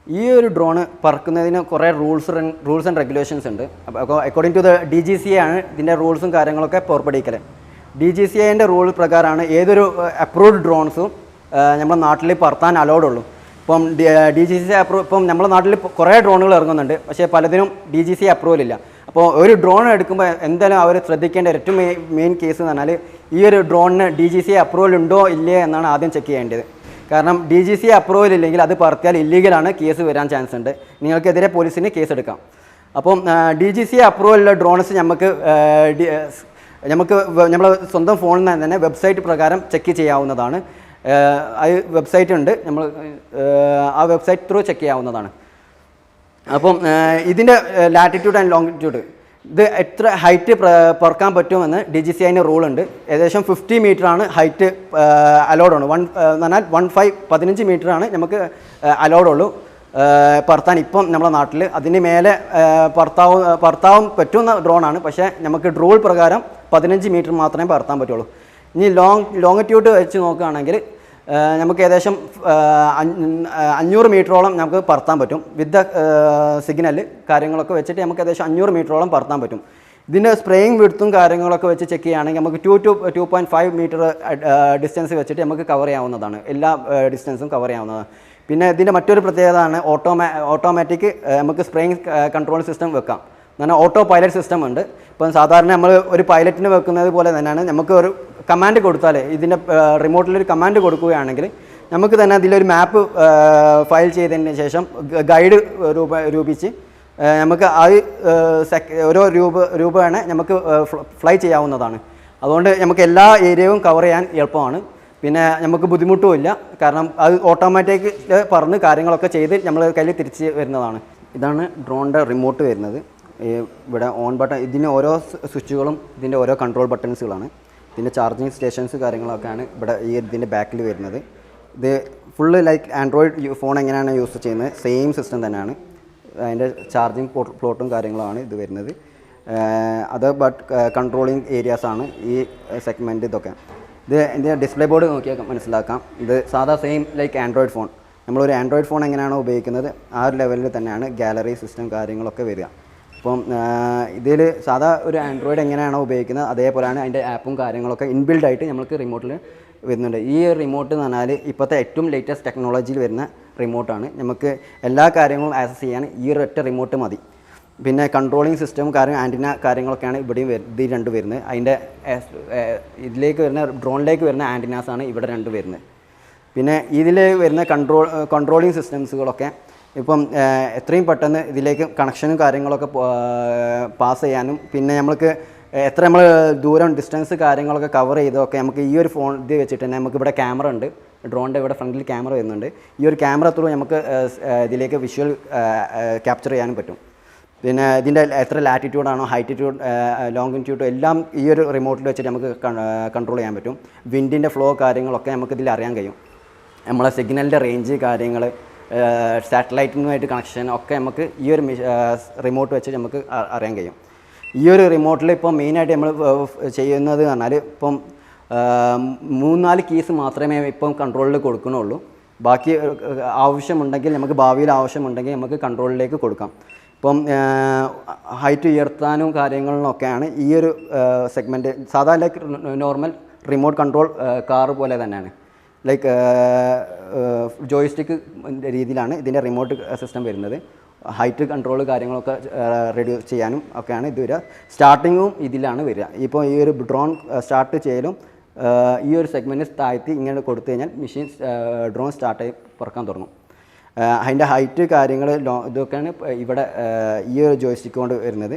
ഈ ഒരു ഡ്രോണ് പറക്കുന്നതിന് കുറേ റൂൾസ് ആൻഡ് റെഗുലേഷൻസ് ഉണ്ട്. അപ്പോൾ അക്കോർഡിംഗ് ടു ദ DGCA ആണ് ഇതിൻ്റെ റൂൾസും കാര്യങ്ങളൊക്കെ പുറപ്പെടുവിക്കൽ. DGCAൻ്റെ റൂൾ പ്രകാരമാണ് ഏതൊരു അപ്രൂവ്ഡ് ഡ്രോൺസും നമ്മുടെ നാട്ടിൽ പറത്താൻ അലൗഡ് ഉള്ളൂ. ഇപ്പം DGCA ഇപ്പം നമ്മുടെ നാട്ടിൽ കുറേ ഡ്രോണുകൾ ഇറങ്ങുന്നുണ്ട്, പക്ഷേ പലതിനും DGCA അപ്രൂവൽ ഇല്ല. അപ്പോൾ ഒരു ഡ്രോൺ എടുക്കുമ്പോൾ എന്തായാലും അവർ ശ്രദ്ധിക്കേണ്ട ഏറ്റവും മെയിൻ കേസ് എന്ന് പറഞ്ഞാൽ ഈ ഒരു ഡ്രോണിന് DGCA അപ്രൂവൽ ഉണ്ടോ ഇല്ലേ എന്നാണ് ആദ്യം ചെക്ക് ചെയ്യേണ്ടത്. കാരണം DGCA അപ്രൂവൽ ഇല്ലെങ്കിൽ അത് പറത്തിയാൽ ഇല്ലീഗലാണ്, കേസ് വരാൻ ചാൻസ് ഉണ്ട്. നിങ്ങൾക്കെതിരെ പോലീസിന് കേസ് എടുക്കാം. അപ്പം DGCA അപ്രൂവലുള്ള ഡ്രോൺസ് നമുക്ക് നമ്മളെ സ്വന്തം ഫോണിൽ നിന്ന് തന്നെ വെബ്സൈറ്റ് പ്രകാരം ചെക്ക് ചെയ്യാവുന്നതാണ്. അത് വെബ്സൈറ്റ് ഉണ്ട്, നമ്മൾ ആ വെബ്സൈറ്റ് ത്രൂ ചെക്ക് ചെയ്യാവുന്നതാണ്. അപ്പം ഇതിൻ്റെ ലാറ്റിറ്റ്യൂഡ് ആൻഡ് ലോങ്ങിറ്റ്യൂഡ് ഇത് എത്ര ഹൈറ്റ് പറക്കാൻ പറ്റുമെന്ന് DGCAൻ്റെ റൂളുണ്ട്. ഏകദേശം 50 മീറ്ററാണ് ഹൈറ്റ് അലൗഡ് ആണ്. എന്ന് പറഞ്ഞാൽ 15 മീറ്ററാണ് നമുക്ക് അലൗഡ് ഉള്ളൂ പറത്താൻ ഇപ്പം നമ്മുടെ നാട്ടിൽ. അതിന് മേലെ പറത്താൻ പറ്റുന്ന ഡ്രോണാണ്, പക്ഷേ നമുക്ക് റൂൾ പ്രകാരം 15 മീറ്റർ മാത്രമേ പറത്താൻ പറ്റുള്ളൂ. ഇനി ലോങ്ങിറ്റ്യൂഡ് വെച്ച് നോക്കുകയാണെങ്കിൽ നമുക്ക് ഏകദേശം 500 മീറ്ററോളം നമുക്ക് പറത്താൻ പറ്റും. വിത്ത് സിഗ്നൽ കാര്യങ്ങളൊക്കെ വെച്ചിട്ട് നമുക്ക് ഏകദേശം 500 മീറ്ററോളം പറത്താൻ പറ്റും. ഇതിൻ്റെ സ്പ്രേയിങ് വിഡ്ത്തും കാര്യങ്ങളൊക്കെ വെച്ച് ചെക്ക് ചെയ്യുകയാണെങ്കിൽ നമുക്ക് 2 to 2.5 മീറ്റർ ഡിസ്റ്റൻസ് വെച്ചിട്ട് നമുക്ക് കവർ ചെയ്യാവുന്നതാണ്. എല്ലാ ഡിസ്റ്റൻസും കവർ ചെയ്യാവുന്നതാണ്. പിന്നെ ഇതിൻ്റെ മറ്റൊരു പ്രത്യേകത ആണ് ഓട്ടോമാറ്റിക് നമുക്ക് സ്പ്രേയിങ് കൺട്രോൾ സിസ്റ്റം വെക്കാം. എന്നാൽ ഓട്ടോ പൈലറ്റ് സിസ്റ്റം ഉണ്ട്. ഇപ്പം സാധാരണ നമ്മൾ ഒരു പൈലറ്റിന് വെക്കുന്നത് പോലെ തന്നെയാണ്. നമുക്ക് ഒരു കമാൻഡ് കൊടുത്താൽ ഇതിൻ്റെ റിമോട്ടിലൊരു കമാൻഡ് കൊടുക്കുകയാണെങ്കിൽ നമുക്ക് തന്നെ അതിലൊരു മാപ്പ് ഫയൽ ചെയ്തതിന് ശേഷം ഗൈഡ് രൂപിച്ച് നമുക്ക് ഓരോ രൂപയാണ് നമുക്ക് ഫ്ലൈ ചെയ്യാവുന്നതാണ്. അതുകൊണ്ട് നമുക്ക് എല്ലാ ഏരിയയും കവർ ചെയ്യാൻ എളുപ്പമാണ്. പിന്നെ നമുക്ക് ബുദ്ധിമുട്ടുമില്ല, കാരണം അത് ഓട്ടോമാറ്റിക് പറഞ്ഞ് കാര്യങ്ങളൊക്കെ ചെയ്ത് നമ്മൾ കയ്യിൽ തിരിച്ച് വരുന്നതാണ്. ഇതാണ് ഡ്രോണിൻ്റെ റിമോട്ട് വരുന്നത്. ഇവിടെ ഓൺ ബട്ടൺ, ഇതിന് ഓരോ സ്വിച്ചുകളും ഇതിൻ്റെ ഓരോ കൺട്രോൾ ബട്ടൺസുകളാണ്. ഇതിൻ്റെ ചാർജിങ് സ്റ്റേഷൻസ് കാര്യങ്ങളൊക്കെയാണ് ഇവിടെ ഇതിൻ്റെ ബാക്കിൽ വരുന്നത്. ഇത് ഫുള്ള് ലൈക്ക് ആൻഡ്രോയിഡ് ഫോൺ എങ്ങനെയാണ് യൂസ് ചെയ്യുന്നത് സെയിം സിസ്റ്റം തന്നെയാണ്. അതിൻ്റെ ചാർജിങ് പ്ലോട്ടും കാര്യങ്ങളുമാണ് ഇത് വരുന്നത്. അത് കൺട്രോളിങ് ഏരിയാസാണ് ഈ സെഗ്മെൻറ്റ്. ഇതൊക്കെ ഇത് ഇതിൻ്റെ ഡിസ്പ്ലേ ബോർഡ് നോക്കിയാൽ മനസ്സിലാക്കാം. ഇത് സാധാ സെയിം ലൈക്ക് ആൻഡ്രോയിഡ് ഫോൺ. നമ്മളൊരു ആൻഡ്രോയിഡ് ഫോൺ എങ്ങനെയാണോ ഉപയോഗിക്കുന്നത് ആ ഒരു ലെവലിൽ തന്നെയാണ് ഗാലറി സിസ്റ്റം കാര്യങ്ങളൊക്കെ വരിക. അപ്പം ഇതിൽ സാധാ ഒരു ആൻഡ്രോയിഡ് എങ്ങനെയാണോ ഉപയോഗിക്കുന്നത് അതേപോലെയാണ് അതിൻ്റെ ആപ്പും കാര്യങ്ങളൊക്കെ ഇൻബിൽഡ് ആയിട്ട് നമുക്ക് റിമോട്ടിൽ വരുന്നുണ്ട്. ഈ റിമോട്ട് എന്ന് പറഞ്ഞാൽ ഇപ്പോഴത്തെ ഏറ്റവും ലേറ്റസ്റ്റ് ടെക്നോളജിയിൽ വരുന്ന റിമോട്ടാണ്. നമുക്ക് എല്ലാ കാര്യങ്ങളും ആക്സസ് ചെയ്യാൻ ഈ ഒരൊറ്റ റിമോട്ട് മതി. പിന്നെ കൺട്രോളിങ് സിസ്റ്റം ആൻറ്റിന കാര്യങ്ങളൊക്കെയാണ് ഇവിടെയും ഇത് രണ്ട് വരുന്നത്. അതിൻ്റെ ഇതിലേക്ക് വരുന്ന ഡ്രോണിലേക്ക് വരുന്ന ആൻറ്റിനാസാണ് ഇവിടെ രണ്ട് വരുന്നത്. പിന്നെ ഇതിൽ വരുന്ന കൺട്രോളിങ് സിസ്റ്റംസുകളൊക്കെ ഇപ്പം എത്രയും പെട്ടെന്ന് ഇതിലേക്ക് കണക്ഷനും കാര്യങ്ങളൊക്കെ പാസ് ചെയ്യാനും പിന്നെ നമ്മൾക്ക് എത്ര നമ്മൾ ദൂരം ഡിസ്റ്റൻസ് കാര്യങ്ങളൊക്കെ കവർ ചെയ്തൊക്കെ നമുക്ക് ഈ ഒരു ഫോൺ ഇത് വെച്ചിട്ട് തന്നെ നമുക്ക് ഇവിടെ ക്യാമറ ഉണ്ട്. ഡ്രോണിൻ്റെ ഇവിടെ ഫ്രണ്ടിൽ ക്യാമറ വരുന്നുണ്ട്. ഈ ഒരു ക്യാമറ ത്രൂ നമുക്ക് ഇതിലേക്ക് വിഷ്വൽ ക്യാപ്ചർ ചെയ്യാനും പറ്റും. പിന്നെ ഇതിൻ്റെ എത്ര ലാറ്റിറ്റ്യൂഡാണോ ഹൈറ്റിറ്റ്യൂഡ് ലോങ്ങിറ്റ്യൂഡ് എല്ലാം ഈ ഒരു റിമോട്ടിൽ വെച്ചിട്ട് നമുക്ക് കൺട്രോൾ ചെയ്യാൻ പറ്റും. വിൻഡിൻ്റെ ഫ്ലോ കാര്യങ്ങളൊക്കെ നമുക്ക് ഇതിൽ അറിയാൻ കഴിയും. നമ്മളെ സിഗ്നലിൻ്റെ റേഞ്ച് കാര്യങ്ങൾ സാറ്റലൈറ്റിനുമായിട്ട് കണക്ഷൻ ഒക്കെ നമുക്ക് ഈ ഒരു റിമോട്ട് വെച്ച് നമുക്ക് അറിയാൻ കഴിയും. ഈ ഒരു റിമോട്ടിൽ ഇപ്പം മെയിനായിട്ട് നമ്മൾ ചെയ്യുന്നത് പറഞ്ഞാൽ ഇപ്പം 3-4 കീസ് മാത്രമേ ഇപ്പം കൺട്രോളിൽ കൊടുക്കണുള്ളൂ. ബാക്കി ആവശ്യമുണ്ടെങ്കിൽ നമുക്ക് ഭാവിയിൽ ആവശ്യമുണ്ടെങ്കിൽ നമുക്ക് കൺട്രോളിലേക്ക് കൊടുക്കാം. ഇപ്പം ഹൈറ്റ് ഉയർത്താനും കാര്യങ്ങളിലൊക്കെയാണ് ഈ ഒരു സെഗ്മെൻറ്റ്. സാധാരണ like normal remote control car പോലെ തന്നെയാണ്. ലൈക്ക് ജോയിസ്റ്റിക്ക് രീതിയിലാണ് ഇതിൻ്റെ റിമോട്ട് സിസ്റ്റം വരുന്നത്. ഹൈറ്റ് കൺട്രോൾ കാര്യങ്ങളൊക്കെ റെഡ്യൂസ് ചെയ്യാനും ഒക്കെയാണ് ഇത് വരിക. സ്റ്റാർട്ടിങ്ങും ഇതിലാണ് വരിക. ഇപ്പോൾ ഈ ഒരു ഡ്രോൺ സ്റ്റാർട്ട് ചെയ്യലും ഈ ഒരു സെഗ്മെൻറ്റ് താഴ്ത്തി ഇങ്ങനെ കൊടുത്തു കഴിഞ്ഞാൽ മെഷീൻ ഡ്രോൺ സ്റ്റാർട്ടായി പറക്കാൻ തുടങ്ങും. അതിൻ്റെ ഹൈറ്റ് കാര്യങ്ങൾ ഇതൊക്കെയാണ് ഇവിടെ ഈ ഒരു ജോയിസ്റ്റിക്ക് കൊണ്ട് വരുന്നത്.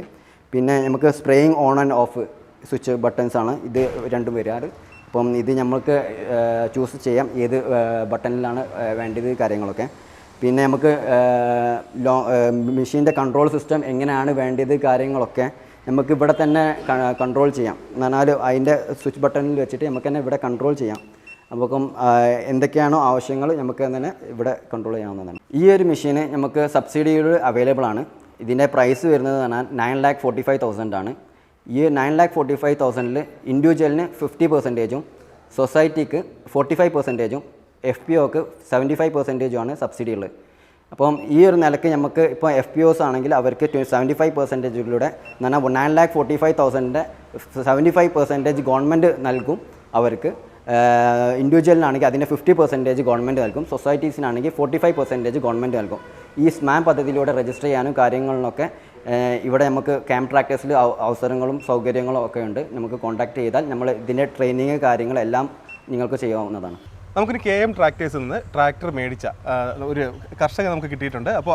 പിന്നെ നമുക്ക് spraying on and off switch ബട്ടൺസാണ് ഇത് രണ്ടും വരാറ്. അപ്പം ഇത് നമുക്ക് ചൂസ് ചെയ്യാം ഏത് ബട്ടണിലാണ് വേണ്ടത് കാര്യങ്ങളൊക്കെ. പിന്നെ നമുക്ക് മെഷീൻ്റെ കൺട്രോൾ സിസ്റ്റം എങ്ങനെയാണ് വേണ്ടത് കാര്യങ്ങളൊക്കെ നമുക്ക് ഇവിടെ തന്നെ കൺട്രോൾ ചെയ്യാം. എന്ന് പറഞ്ഞാൽ അതിൻ്റെ സ്വിച്ച് ബട്ടണിൽ വെച്ചിട്ട് നമുക്ക് തന്നെ ഇവിടെ കൺട്രോൾ ചെയ്യാം. അപ്പം എന്തൊക്കെയാണോ ആവശ്യങ്ങൾ നമുക്ക് തന്നെ ഇവിടെ കൺട്രോൾ ചെയ്യാവുന്നതാണ്. ഈ ഒരു മെഷീന് നമുക്ക് സബ്സിഡിയിൽ അവൈലബിൾ ആണ്. ഇതിൻ്റെ പ്രൈസ് വരുന്നത് പറഞ്ഞാൽ 9,45,000 ആണ്. ഈ 9,45,000 ഇൻഡിവിജ്വലിന് 50%, സൊസൈറ്റിക്ക് 45%, FPOക്ക് 75% സബ്സിഡി ഉള്ളത്. അപ്പം ഈ ഒരു നിലയ്ക്ക് നമുക്ക് ഇപ്പോൾ FPOs ആണെങ്കിൽ അവർക്ക് 75%യിലൂടെ എന്ന് പറഞ്ഞാൽ 9,45,000 75% ഗവൺമെൻറ് നൽകും അവർക്ക്. ഇൻഡിവിജ്വലിനാണെങ്കിൽ അതിൻ്റെ 50% ഗവൺമെൻറ് നൽകും. സൊസൈറ്റീസിനാണെങ്കിൽ 45% ഗവൺമെൻറ് നൽകും. ഈ സ്മാം പദ്ധതിയിലൂടെ രജിസ്റ്റർ ചെയ്യാനും കാര്യങ്ങളിലൊക്കെ ഇവിടെ നമുക്ക് ക്യാമ്പ് ട്രാക്ടേഴ്സിൽ അവസരങ്ങളും സൗകര്യങ്ങളും ഒക്കെ ഉണ്ട്. നമുക്ക് കോൺടാക്ട് ചെയ്താൽ നമ്മൾ ഇതിൻ്റെ ട്രെയിനിങ് കാര്യങ്ങളെല്ലാം നിങ്ങൾക്ക് ചെയ്യാവുന്നതാണ്. നമുക്കൊരു KM ട്രാക്ടേഴ്സിൽ നിന്ന് ട്രാക്ടർ മേടിച്ച ഒരു കർഷകൻ നമുക്ക് കിട്ടിയിട്ടുണ്ട്. അപ്പോൾ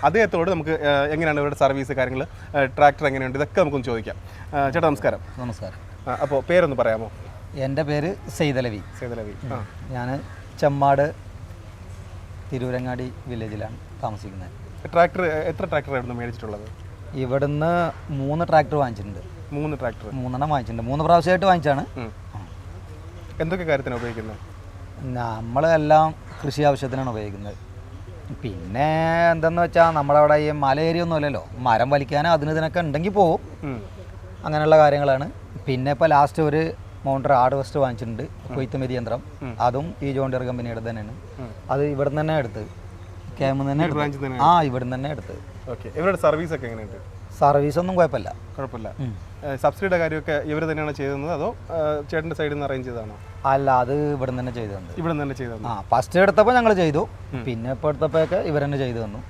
അദ്ദേഹത്തോട് നമുക്ക് എങ്ങനെയാണ് ഇവരുടെ സർവീസ് കാര്യങ്ങൾ, ട്രാക്ടർ എങ്ങനെയുണ്ട്, ഇതൊക്കെ നമുക്കൊന്ന് ചോദിക്കാം. ചേട്ടാ നമസ്കാരം. നമസ്കാരം. അപ്പോൾ പേരൊന്ന് പറയാമോ? എൻ്റെ പേര് സെയ്തലവി. ഞാൻ ചെമ്മാട് തിരൂരങ്ങാടി വില്ലേജിലാണ് താമസിക്കുന്നത്. ട്രാക്ടർ എത്ര ട്രാക്ടറായിരുന്നു മേടിച്ചിട്ടുള്ളത്? ഇവിടുന്ന് 3 ട്രാക്ടർ വാങ്ങിച്ചിട്ടുണ്ട്. 3 ട്രാക്ടർ? 3 വാങ്ങിച്ചിട്ടുണ്ട്. 3 പ്രാവശ്യമായിട്ട് വാങ്ങിച്ചാണ്. എന്തൊക്കെ കാര്യത്തിനാണ് ഉപയോഗിക്കുന്നത്? നമ്മളെല്ലാം കൃഷി ആവശ്യത്തിനാണ് ഉപയോഗിക്കുന്നത്. പിന്നെ എന്തെന്ന് വെച്ചാൽ നമ്മളവിടെ ഈ മല ഏരിയ ഒന്നും അല്ലല്ലോ, മരം വലിക്കാനും ഇതിനൊക്കെ ഉണ്ടെങ്കിൽ പോവും, അങ്ങനെയുള്ള കാര്യങ്ങളാണ്. പിന്നെ ഇപ്പോൾ ലാസ്റ്റ് ഒരു മൗണ്ടർ ഹാർവെസ്റ്റ് വാങ്ങിച്ചിട്ടുണ്ട്, കൊയ്ത്തുമതി യന്ത്രം. അതും ഈ ജോൺ ഡിയർ കമ്പനിയുടെ തന്നെയാണ്. അത് ഇവിടെ നിന്ന് തന്നെ എടുത്ത് ക്യാമ്പിൽ തന്നെ ഇവിടെ നിന്ന് തന്നെ എടുത്ത്. ഇവരുടെ സർവീസ് ഒക്കെ എങ്ങനെയുണ്ട്? സർവീസ് ഒന്നും കുഴപ്പമില്ല. സബ്സിഡിയുടെ കാര്യമൊക്കെ ഇവർ തന്നെയാണ് ചെയ്തത് അതോ ചേട്ടൻ്റെ സൈഡിൽ നിന്ന് അറേഞ്ച് ചെയ്തതാണോ? അല്ല, അത് ഇവിടെ നിന്ന് ചെയ്തു തന്നു. ഇവിടെ തന്നെ ചെയ്തു തന്നു. ഫസ്റ്റ് എടുത്തപ്പോൾ ഞങ്ങൾ ചെയ്തു, പിന്നെ ഇപ്പോൾ എടുത്തപ്പോഴൊക്കെ ഇവർ തന്നെ ചെയ്തു തന്നു.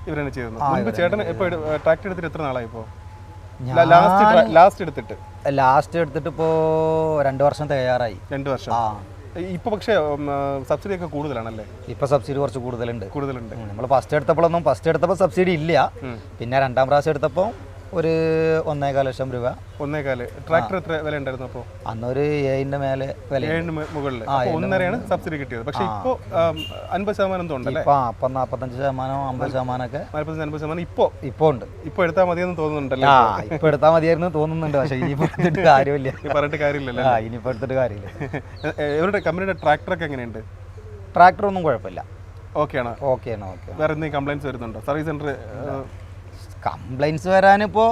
ഇവർ തന്നെ ചെയ്തു തന്നു. ചേട്ടൻ ഇപ്പോൾ ട്രാക്ടർ എടുത്തിട്ട് എത്ര നാളായി? ഇപ്പോൾ ലാസ്റ്റ് എടുത്തിട്ട് ഇപ്പോൾ 2 വർഷം തയ്യാറായി. 2 വർഷം. ഇപ്പൊ പക്ഷേ സബ്സിഡി ഒക്കെ കൂടുതലാണല്ലേ? ഇപ്പൊ സബ്സിഡി കുറച്ച് കൂടുതലുണ്ട്. നമ്മൾ ഫസ്റ്റ് എടുത്തപ്പോൾ സബ്സിഡി ഇല്ല. പിന്നെ 2ാം പ്രാവശ്യം എടുത്തപ്പോൾ ഒരു 1.25 ലക്ഷം രൂപ. 1.25. ട്രാക്ടർ എത്ര വില ഉണ്ടായിരുന്നു അപ്പോൾ? അന്നൊരു 7ന്റെ മേലെ വില. 7 മുകളിൽ. 1.5 സബ്സിഡി കിട്ടിയത്. പക്ഷേ ഇപ്പോൾ 50% ഉണ്ടല്ലേ? ഇപ്പൊ 45%, 50% ഒക്കെ 45-50% ഇപ്പൊ ഉണ്ട്. ഇപ്പൊ എടുത്താൽ മതിയെന്ന് തോന്നുന്നുണ്ടല്ലേ? ഇപ്പൊ എടുത്താൽ മതിയായിരുന്നു തോന്നുന്നുണ്ട്. പക്ഷേ ഇനിയിപ്പോ എടുത്തിട്ട് കാര്യമില്ല. പറഞ്ഞിട്ട് കാര്യമില്ലല്ലോ. ഇനിയിപ്പോ എടുത്തിട്ട് കാര്യമില്ല. ഇവരുടെ കമ്പനിയുടെ ട്രാക്ടറൊക്കെ എങ്ങനെയുണ്ട്? ട്രാക്ടർ ഒന്നും കുഴപ്പമില്ല. ഓക്കെയാണ്. വേറെ എന്തെങ്കിലും കംപ്ലൈൻറ്റ്സ് വരുന്നുണ്ടോ? സർവീസ് സെന്റർ കംപ്ലൈൻറ്റ്സ് വരാനിപ്പോൾ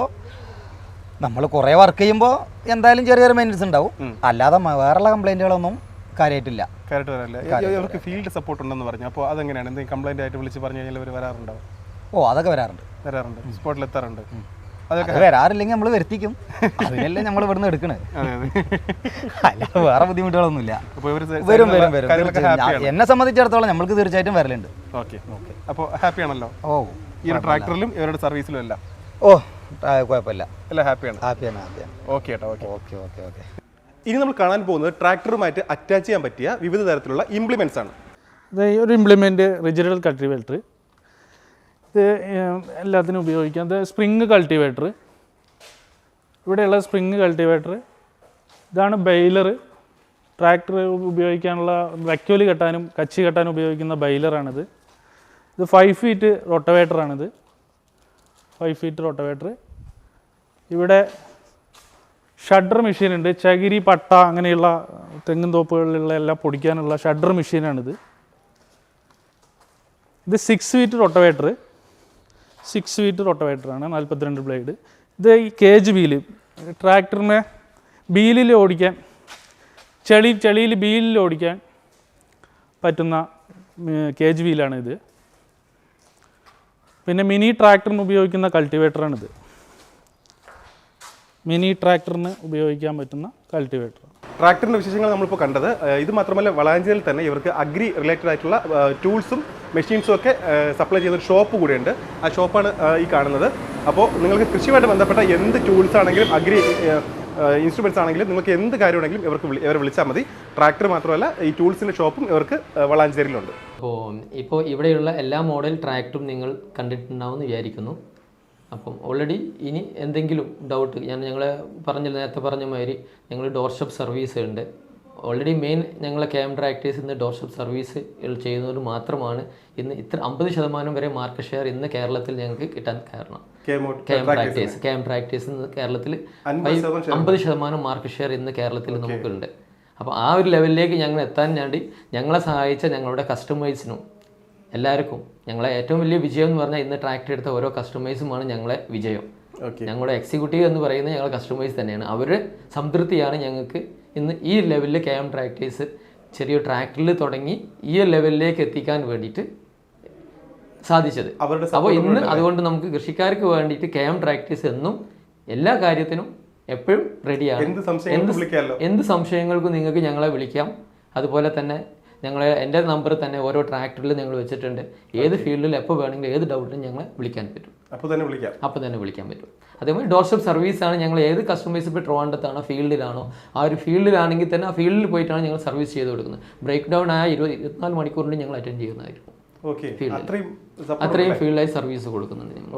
നമ്മൾ കുറേ വർക്ക് ചെയ്യുമ്പോൾ എന്തായാലും ചെറിയൊരു മെയിൻ്റനൻസ് ഉണ്ടാവും. അല്ലാതെ വേറെയുള്ള കംപ്ലൈൻറ്റുകളൊന്നും കാര്യമായിട്ടില്ല. കയറിട്ട് വരാറില്ല. ഇവർക്ക് ഫീൽഡ് സപ്പോർട്ട് ഉണ്ടെന്ന് പറഞ്ഞു. അപ്പോൾ അതെങ്ങനെയാണ്? എന്തെങ്കിലും കംപ്ലൈൻ്റ് ആയിട്ട് വിളിച്ച് പറഞ്ഞു കഴിഞ്ഞാൽ അവർ വരാറുണ്ടോ? അതൊക്കെ വരാറുണ്ട്. സ്പോട്ടിൽ എത്താറുണ്ട്. അതൊക്കെ വരാറില്ലെങ്കിൽ നമ്മൾ വരുത്തിക്കും. അതിനല്ലേ നമ്മൾ ഇവിടുന്ന് എടുക്കണത്. അല്ലാതെ വേറെ ബുദ്ധിമുട്ടുകളൊന്നുമില്ല. വരും. എന്നെ സംബന്ധിച്ചിടത്തോളം നമ്മൾക്ക് തീർച്ചയായിട്ടും വരലുണ്ട്. ഓക്കെ. അപ്പോൾ ഹാപ്പി ആണല്ലോ ഈ ഒരു ട്രാക്ടറിലും ഇവരുടെ സർവീസിലും എല്ലാം? കുഴപ്പമില്ല, എല്ലാം ഹാപ്പിയാണ്. ഓക്കെ ചേട്ടാ. ഓക്കെ. ഇനി നമ്മൾ കാണാൻ പോകുന്നത് ട്രാക്ടറുമായിട്ട് അറ്റാച്ച് ചെയ്യാൻ പറ്റിയ വിവിധ തരത്തിലുള്ള ഇംപ്ലിമെൻറ്റ്സ് ആണ്. ഇത് ഒരു ഇംപ്ലിമെൻറ്റ് റിജിഡൽ കൾട്ടിവേറ്റർ, ഇത് എല്ലാത്തിനും ഉപയോഗിക്കാം. ഇത് സ്പ്രിങ് കൾട്ടിവേറ്റർ, ഇവിടെയുള്ള സ്പ്രിങ് കൾട്ടിവേറ്റർ. ഇതാണ് ബെയിലർ. ട്രാക്ടർ ഉപയോഗിക്കാനുള്ള വൈക്കോല് കെട്ടാനും കച്ചി കെട്ടാനും ഉപയോഗിക്കുന്ന ബെയിലറാണിത്. ഇത് 5 ഫീറ്റ് റൊട്ടവേറ്ററാണിത്. 5 feet rotavator. ഇവിടെ ഷഡർ മെഷീൻ ഉണ്ട്. ചകിരി, പട്ട അങ്ങനെയുള്ള തെങ്ങും തോപ്പുകളിലുള്ള എല്ലാം പൊടിക്കാനുള്ള ഷഡർ മെഷീനാണിത്. ഇത് 6 ഫീറ്റ് റൊട്ടവേറ്റർ. 6 ഫീറ്റ് റൊട്ടവേറ്ററാണ്, 42 ബ്ലേഡ്. ഇത് ഈ കേജ് വീല്, ട്രാക്ടറിനെ ബീലിൽ ഓടിക്കാൻ, ചെളിയിൽ ബീലിൽ ഓടിക്കാൻ പറ്റുന്ന കേജ് വീലാണിത്. പിന്നെ മിനി ട്രാക്ടറിന് ഉപയോഗിക്കുന്ന കൾട്ടിവേറ്ററാണിത്. മിനി ട്രാക്ടറിന് ഉപയോഗിക്കാൻ പറ്റുന്ന കൾട്ടിവേറ്റർ. ട്രാക്ടറിൻ്റെ വിശേഷങ്ങൾ നമ്മളിപ്പോൾ കണ്ടത്. ഇത് മാത്രമല്ല, വളാഞ്ചേരിയിൽ തന്നെ ഇവർക്ക് അഗ്രി റിലേറ്റഡ് ആയിട്ടുള്ള ടൂൾസും മെഷീൻസും ഒക്കെ സപ്ലൈ ചെയ്യുന്ന ഒരു ഷോപ്പ് കൂടെയുണ്ട്. ആ ഷോപ്പാണ് ഈ കാണുന്നത്. അപ്പോൾ നിങ്ങൾക്ക് കൃഷിയുമായിട്ട് ബന്ധപ്പെട്ട എന്ത് ടൂൾസ് ആണെങ്കിലും അഗ്രി ഇൻസ്ട്രുമെൻറ്റ്സ് ആണെങ്കിലും നിങ്ങൾക്ക് എന്ത് കാര്യമാണെങ്കിലും ഇവരെ വിളിച്ചാൽ മതി. ട്രാക്ടർ മാത്രമല്ല, ഈ ടൂൾസിൻ്റെ ഷോപ്പും ഇവർക്ക് വളാഞ്ചേരിയിലുണ്ട്. ഇപ്പോൾ ഇവിടെയുള്ള എല്ലാ മോഡൽ ട്രാക്ടറും നിങ്ങൾ കണ്ടിട്ടുണ്ടാവുമെന്ന് വിചാരിക്കുന്നു. അപ്പം ഓൾറെഡി ഇനി എന്തെങ്കിലും ഡൗട്ട്, നേരത്തെ പറഞ്ഞ മാതിരി ഞങ്ങൾ ഡോർഷോപ്പ് സർവീസ് ഉണ്ട്. ഓൾറെഡി മെയിൻ ഞങ്ങളെ ക്യാം ട്രാക്ടേഴ്സ് ഇന്ന് ഡോർഷോപ്പ് സർവീസ് ചെയ്യുന്നവർ മാത്രമാണ് ഇന്ന് ഇത്ര 50% വരെ മാർക്കറ്റ് ഷെയർ ഇന്ന് കേരളത്തിൽ ഞങ്ങൾക്ക് കിട്ടാൻ കാരണം. ക്യാം ട്രാക്ടേഴ്സ് ഇന്ന് കേരളത്തിൽ 50% മാർക്കറ്റ് ഷെയർ ഇന്ന് കേരളത്തിൽ നമുക്കുണ്ട്. അപ്പോൾ ആ ഒരു ലെവലിലേക്ക് ഞങ്ങൾ എത്താൻ വേണ്ടി ഞങ്ങളെ സഹായിച്ച ഞങ്ങളുടെ കസ്റ്റമേഴ്സിനും എല്ലാവർക്കും ഞങ്ങളെ ഏറ്റവും വലിയ വിജയം എന്ന് പറഞ്ഞാൽ ഇന്ന് ട്രാക്ടർ എടുത്ത ഓരോ കസ്റ്റമേഴ്സുമാണ് ഞങ്ങളെ വിജയം. ഞങ്ങളുടെ എക്സിക്യൂട്ടീവ് എന്ന് പറയുന്നത് ഞങ്ങളുടെ കസ്റ്റമേഴ്സ് തന്നെയാണ്. അവരുടെ സംതൃപ്തിയാണ് ഞങ്ങൾക്ക് ഇന്ന് ഈ ലെവലിൽ KM ട്രാക്ടേഴ്സ് ചെറിയൊരു ട്രാക്ടറിൽ തുടങ്ങി ഈ ലെവലിലേക്ക് എത്തിക്കാൻ വേണ്ടിയിട്ട് സാധിച്ചത്. അപ്പോൾ ഇന്ന് അതുകൊണ്ട് നമുക്ക് കൃഷിക്കാർക്ക് വേണ്ടിയിട്ട് KM ട്രാക്ടേഴ്സ് എന്നും എല്ലാ കാര്യത്തിനും എപ്പോഴും റെഡിയാണ്. എന്ത് സംശയങ്ങൾക്കും നിങ്ങൾക്ക് ഞങ്ങളെ വിളിക്കാം. അതുപോലെ തന്നെ എൻ്റെ നമ്പർ തന്നെ ഓരോ ട്രാക്ടറിൽ ഞങ്ങൾ വെച്ചിട്ടുണ്ട്. ഏത് ഫീൽഡിൽ എപ്പോൾ വേണമെങ്കിലും ഏത് ഡൗട്ടിനും ഞങ്ങളെ വിളിക്കാൻ പറ്റും. അപ്പോൾ തന്നെ വിളിക്കാൻ പറ്റും. അതേപോലെ ഡോർഷോപ്പ് സർവീസാണ്. ഞങ്ങൾ ഏത് കസ്റ്റമേഴ്സ് ഇപ്പോൾ ട്രിവാൻഡ്രത്താണോ ഫീൽഡിലാണോ ആ ഒരു ഫീൽഡിലാണെങ്കിൽ തന്നെ ആ ഫീൽഡിൽ പോയിട്ടാണ് ഞങ്ങൾ സർവീസ് ചെയ്ത് കൊടുക്കുന്നത്. ബ്രേക്ക് ഡൗൺ ആയ 24 മണിക്കൂറിന് ഞങ്ങൾ അറ്റൻഡ് ചെയ്യുന്നതായിരിക്കും. അത്രയും ഫീൽഡായി സർവീസ് കൊടുക്കുന്നുണ്ട് ഞങ്ങൾ.